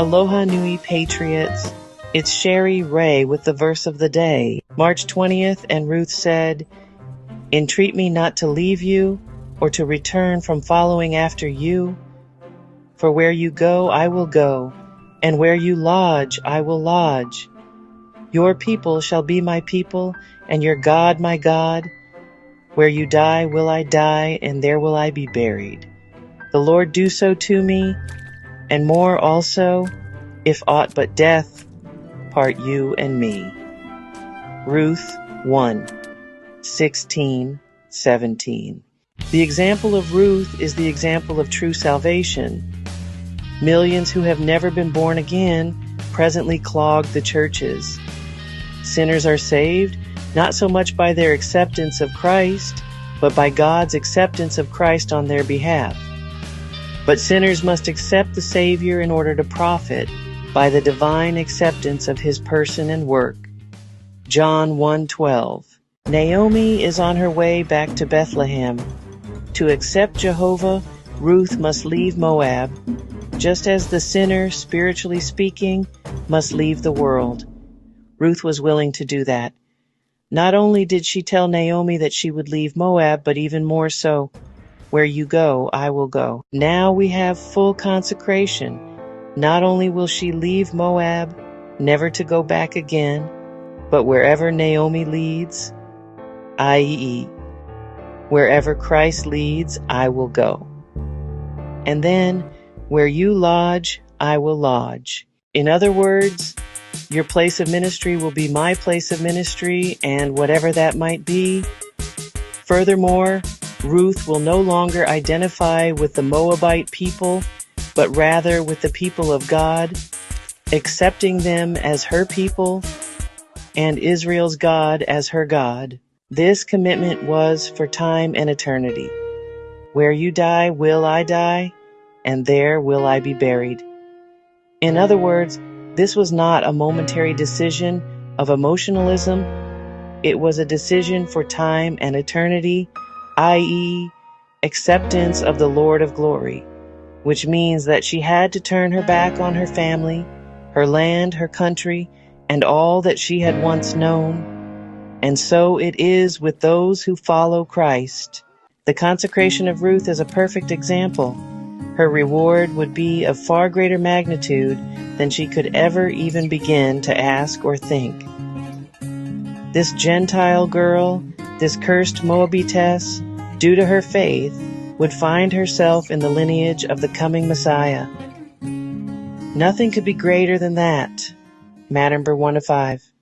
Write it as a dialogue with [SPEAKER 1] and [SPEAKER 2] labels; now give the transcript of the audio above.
[SPEAKER 1] Aloha Nui Patriots. It's Shari Raye with the verse of the day, March 20th, and Ruth said, "Entreat me not to leave you or to return from following after you. For where you go, I will go, and where you lodge, I will lodge. Your people shall be my people, and your God my God. Where you die will I die, and there will I be buried. The Lord do so to me, and more also, if aught but death part you and me." Ruth 1:16-17. The example of Ruth is the example of true salvation. Millions who have never been born again presently clog the churches. Sinners are saved not so much by their acceptance of Christ, but by God's acceptance of Christ on their behalf. But sinners must accept the Savior in order to profit by the divine acceptance of his person and work. John 1:12. Naomi is on her way back to Bethlehem. To accept Jehovah, Ruth must leave Moab, just as the sinner, spiritually speaking, must leave the world. Ruth was willing to do that. Not only did she tell Naomi that she would leave Moab, but even more so, where you go, I will go. Now we have full consecration. Not only will she leave Moab, never to go back again, but wherever Naomi leads, i.e., wherever Christ leads, I will go. And then, where you lodge, I will lodge. In other words, your place of ministry will be my place of ministry, and whatever that might be. Furthermore, Ruth will no longer identify with the Moabite people, but rather with the people of God, accepting them as her people and Israel's God as her God. This commitment was for time and eternity. Where you die, will I die, and there will I be buried. In other words, this was not a momentary decision of emotionalism. It was a decision for time and eternity, i.e., acceptance of the Lord of glory, which means that she had to turn her back on her family, her land, her country, and all that she had once known. And so it is with those who follow Christ. The consecration of Ruth is a perfect example. Her reward would be of far greater magnitude than she could ever even begin to ask or think. This Gentile girl, this cursed Moabitess, due to her faith, would find herself in the lineage of the coming Messiah. Nothing could be greater than that. Matt number 1-5.